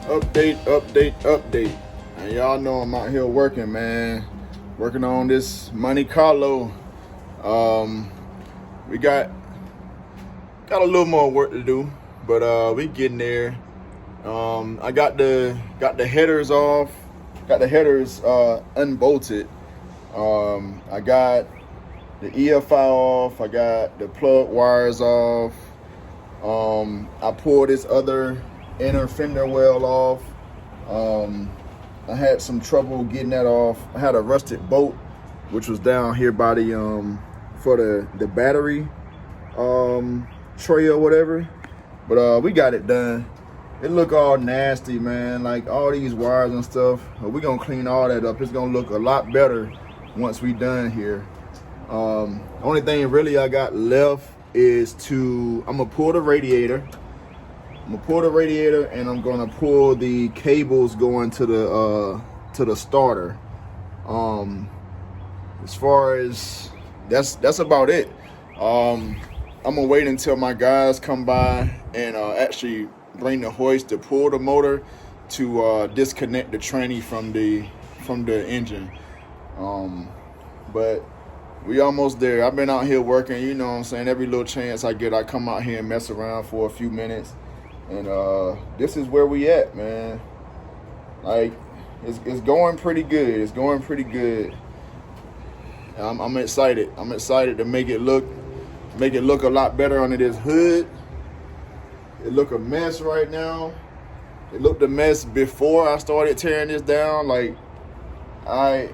Update. And y'all know I'm out here working, man. Working on this Monte Carlo. We got a little more work to do, but we getting there. I got the headers off, got the headers unbolted. I got the EFI off, I got the plug wires off. I pulled this other inner fender well off. I had some trouble getting that off. I had a rusted bolt, which was down here by the for the battery tray or whatever. But we got it done. It look all nasty, man. Like all these wires and stuff. We're gonna clean all that up. It's gonna look a lot better once we done here. Only thing really I got left is I'm gonna pull the radiator. And I'm gonna pull the cables going to the starter. As far as that's about it. I'm gonna wait until my guys come by and actually bring the hoist to pull the motor to disconnect the tranny from the engine. But we almost there. I've been out here working, you know what I'm saying? Every little chance I get, I come out here and mess around for a few minutes. And this is where we at, man. Like, it's going pretty good. It's going pretty good. I'm excited. I'm excited to make it look a lot better under this hood. It look a mess right now. It looked a mess before I started tearing this down. Like, I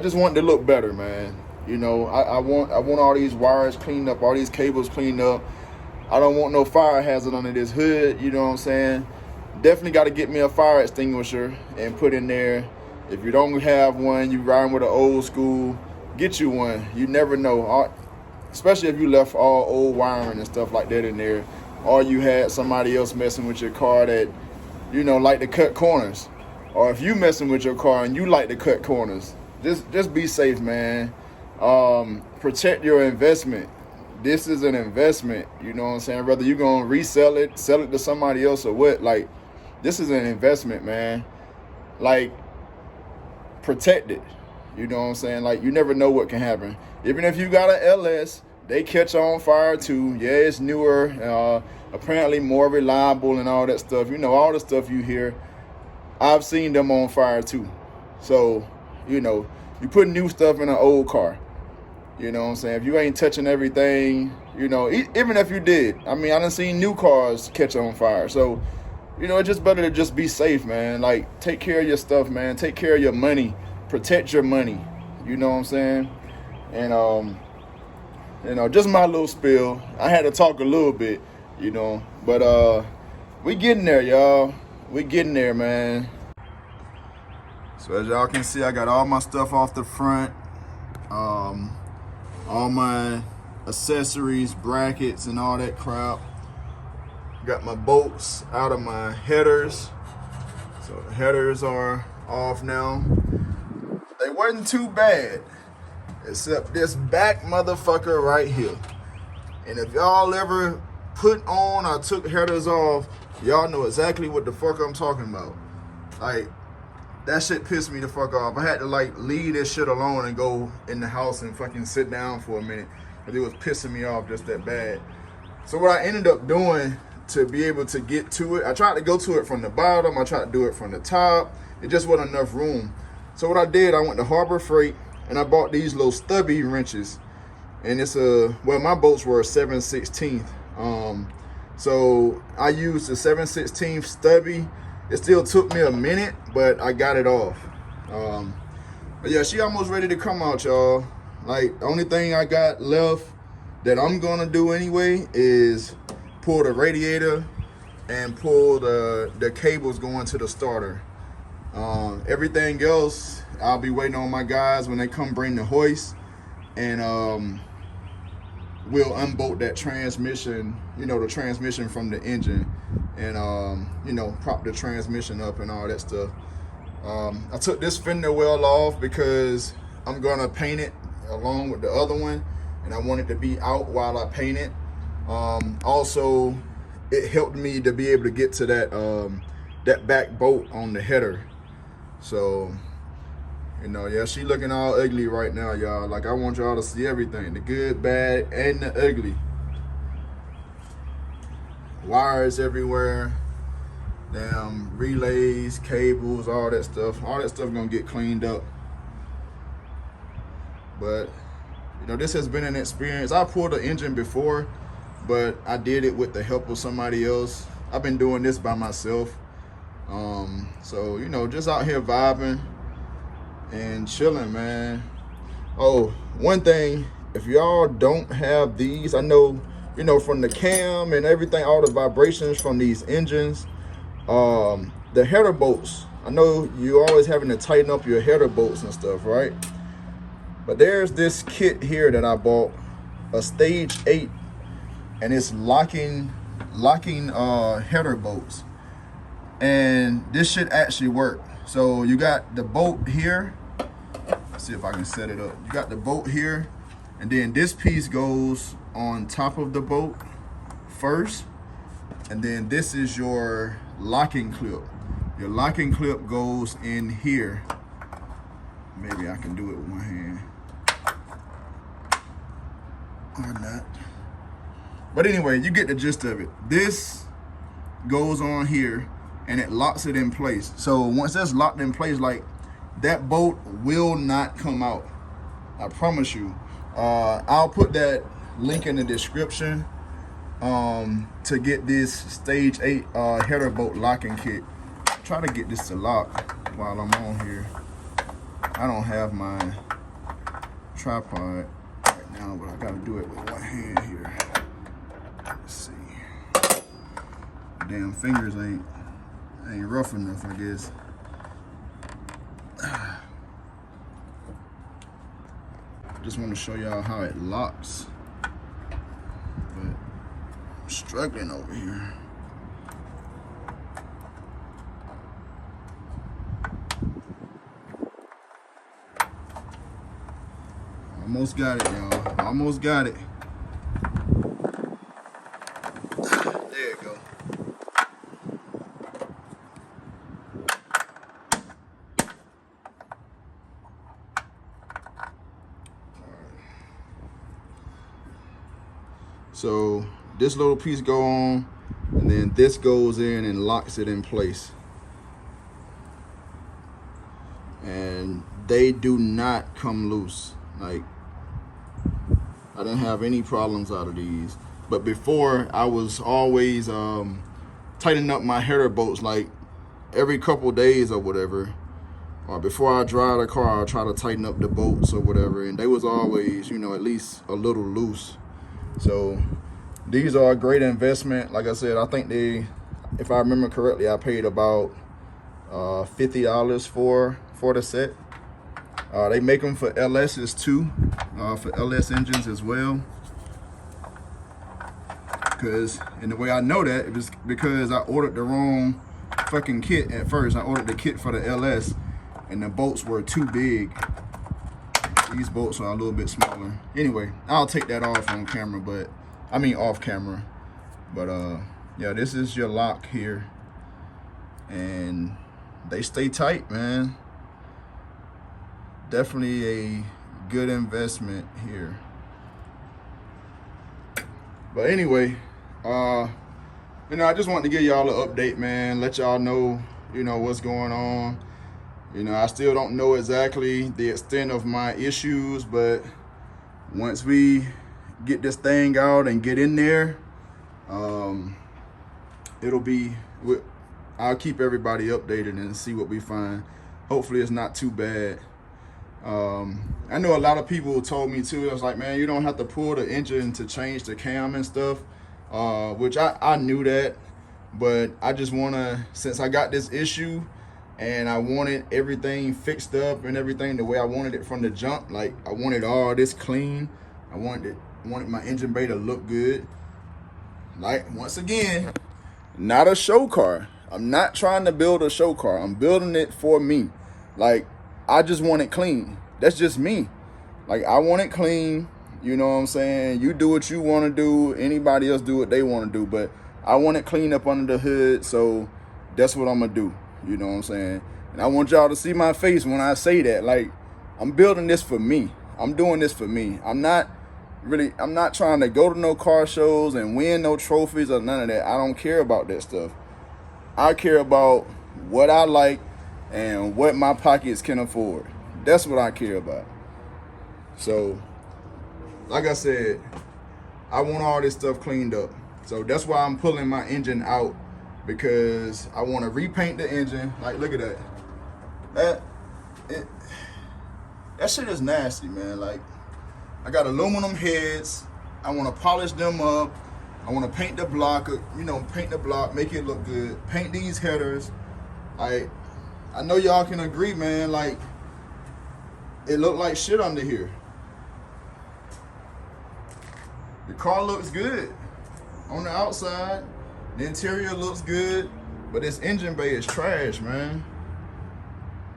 just want it to look better, man. You know, I want all these wires cleaned up, all these cables cleaned up. I don't want no fire hazard under this hood, you know what I'm saying? Definitely got to get me a fire extinguisher and put in there. If you don't have one, you riding with an old school, get you one. You never know, especially if you left all old wiring and stuff like that in there, or you had somebody else messing with your car that, you know, like to cut corners. Or if you messing with your car and you like to cut corners, just be safe, man. Protect your investment. This is an investment, you know what I'm saying? Whether you're gonna resell it, sell it to somebody else or what, like, this is an investment, man. Like, protect it, you know what I'm saying? Like, you never know what can happen. Even if you got an LS, they catch on fire too. Yeah, it's newer, apparently more reliable and all that stuff. You know, all the stuff you hear, I've seen them on fire too. So, you know, you put new stuff in an old car. You know what I'm saying? If you ain't touching everything, you know, even if you did. I mean, I done seen new cars catch on fire. So, you know, it's just better to just be safe, man. Like, take care of your stuff, man. Take care of your money. Protect your money. You know what I'm saying? And, you know, just my little spill. I had to talk a little bit, you know. But we getting there, y'all. We getting there, man. So as y'all can see, I got all my stuff off the front. All my accessories, brackets, and all that crap. Got my bolts out of my headers. So the headers are off now. They wasn't too bad, except this back motherfucker right here. And if y'all ever put on or took headers off, y'all know exactly what the fuck I'm talking about. Like, that shit pissed me the fuck off. I had to like leave this shit alone and go in the house and fucking sit down for a minute, because it was pissing me off just that bad. So what I ended up doing to be able to get to it, I tried to go to it from the bottom, I tried to do it from the top. It just wasn't enough room. So what I did, I went to Harbor Freight and I bought these little stubby wrenches. And it's well, my bolts were a 7/16. So I used the 7/16 stubby. It still took me a minute, but I got it off. But yeah, she almost ready to come out, y'all. Like, the only thing I got left that I'm gonna do anyway is pull the radiator and pull the cables going to the starter. Everything else, I'll be waiting on my guys when they come bring the hoist, and we'll unbolt that transmission, you know, the transmission from the engine, and you know, prop the transmission up and all that stuff. I took this fender well off because I'm gonna paint it along with the other one, and I want it to be out while I paint it. Also, it helped me to be able to get to that that back bolt on the header. So, you know, yeah, she looking all ugly right now, y'all. Like, I want y'all to see everything, the good, bad, and the ugly. Wires everywhere, damn relays, cables, all that stuff gonna get cleaned up. But, you know, this has been an experience. I pulled an engine before, but I did it with the help of somebody else. I've been doing this by myself. So, you know, just out here vibing and chilling, man. Oh, one thing, if y'all don't have these, I know, you know, from the cam and everything, all the vibrations from these engines, the header bolts, I know you always having to tighten up your header bolts and stuff, right? But there's this kit here that I bought, a stage 8, and it's locking header bolts. And this should actually work. So you got the bolt here. Let's see if I can set it up. You got the bolt here, and then this piece goes on top of the bolt first, and then this is your locking clip. Your locking clip goes in here. Maybe I can do it with my hand. Or not. But anyway, you get the gist of it. This goes on here and it locks it in place. So once that's locked in place, like, that bolt will not come out. I promise you. I'll put that link in the description to get this stage 8 header bolt locking kit. Try to get this to lock while I'm on here. I don't have my tripod right now, but I gotta do it with one hand here. Let's see. Damn fingers ain't rough enough, I guess. Just want to show y'all how it locks, but I'm struggling over here. Almost got it, y'all. Almost got it. There you go. So this little piece go on, and then this goes in and locks it in place. And they do not come loose. Like, I didn't have any problems out of these. But before, I was always tightening up my header bolts like every couple days or whatever. Or before I drive the car, I'll try to tighten up the bolts or whatever. And they was always, you know, at least a little loose. So these are a great investment. Like I said, I think they, if I remember correctly, I paid about $50 for the set. They make them for LS's too, for LS engines as well. And the way I know that, it was because I ordered the wrong fucking kit at first. I ordered the kit for the LS, and the bolts were too big. These bolts are a little bit smaller. Anyway, I'll take that off on camera, but I mean off camera. But yeah, this is your lock here, and they stay tight, man. Definitely a good investment here. But anyway, you know, I just wanted to give y'all an update, man. Let y'all know, you know, what's going on. You know, I still don't know exactly the extent of my issues, but once we get this thing out and get in there, I'll keep everybody updated and see what we find. Hopefully it's not too bad. I know a lot of people told me too, it was like, man, you don't have to pull the engine to change the cam and stuff, which I knew that, but I just want to, since I got this issue and I wanted everything fixed up and everything the way I wanted it from the jump, like I wanted all this clean, I wanted my engine bay to look good. Like, once again, not a show car. I'm not trying to build a show car. I'm building it for me. Like, I just want it clean. That's just me. Like, I want it clean. You know what I'm saying? You do what you want to do. Anybody else do what they want to do. But I want it cleaned up under the hood, so that's what I'm gonna do. You know what I'm saying? And I want y'all to see my face when I say that. Like, I'm building this for me. I'm doing this for me. I'm not trying to go to no car shows and win no trophies or none of that. I don't care about that stuff. I care about what I like and what my pockets can afford. That's what I care about. So, like I said, I want all this stuff cleaned up. So that's why I'm pulling my engine out, because I want to repaint the engine. Like, look at that. That shit is nasty, man. Like, I got aluminum heads. I want to polish them up. I want to paint the block, paint the block, make it look good. Paint these headers. I know y'all can agree, man. Like, it looked like shit under here. The car looks good on the outside. The interior looks good, but this engine bay is trash, man.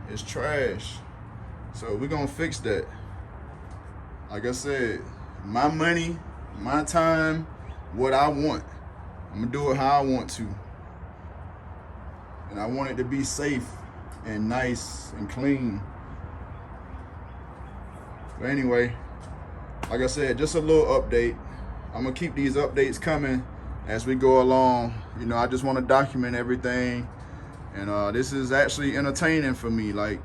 It's trash. So we're gonna fix that. Like I said, my money, my time, what I want. I'm gonna do it how I want to. And I want it to be safe and nice and clean. But anyway, like I said, just a little update. I'm gonna keep these updates coming as we go along. I just want to document everything, and this is actually entertaining for me. Like,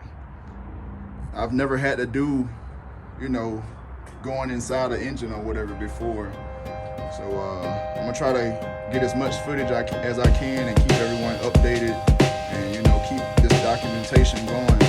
I've never had to do, going inside an engine or whatever before. So I'm gonna try to get as much footage as I can and keep everyone updated, and keep this documentation going.